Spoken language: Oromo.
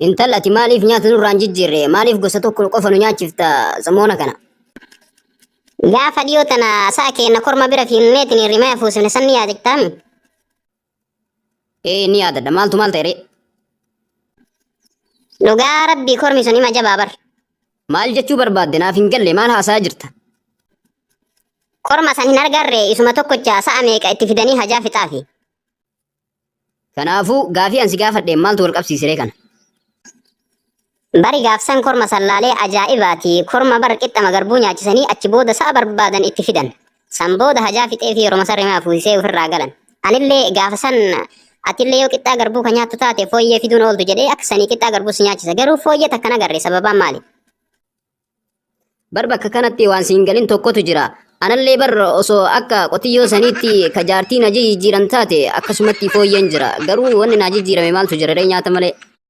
Intalati maaliif nyaata nurraan jijjiirre? Maaliif gosa tokko qofa nu nyaachifta zamoona kana? Gaafa dhiyoo tana sa'a keenna korma bira fiinneetiin rimaa fuusifne san ni yaadataami. Ni yaadadha. Maaltu maal ta'e? Dhugaa rabbii kormi sun hima jabaa bar. Maal jechuu barbaadde naaf hin galle maal haasaa jirta? Korma san hin argarre isuma tokkocha sa'a meeqa itti fidanii hajaa fixaafi. Kanaafuu gaafii ansi gaafadhe maaltu wal qabsiisire kana? Bari gaafsan korma sallaalee ajaa'ibaati. Korma bar qixxama garbuu nyaachisanii achi booda sa'a barbaadan itti fidan. San booda hajaa fixee fi yeroo masarrimaa fuusisee ofirraa galan. Anillee gaafa san atillee yoo qixxaa garbuu kan nyaattu taate fooyyee fiduun ooltu jedhee akka sanii qixxaa garbuu si nyaachisa. Garuu fooyyee takkan agarre sababaan maali? Bar bakka kanatti waan siin galin tokkotu jira. Anallee bar osoo akka qotiyyoo saniitti ka jaartiin na jijjiiran taate akkasumatti fooyyeen jira. Garuu wanni na jijjiirame maaltu jira nyaata malee.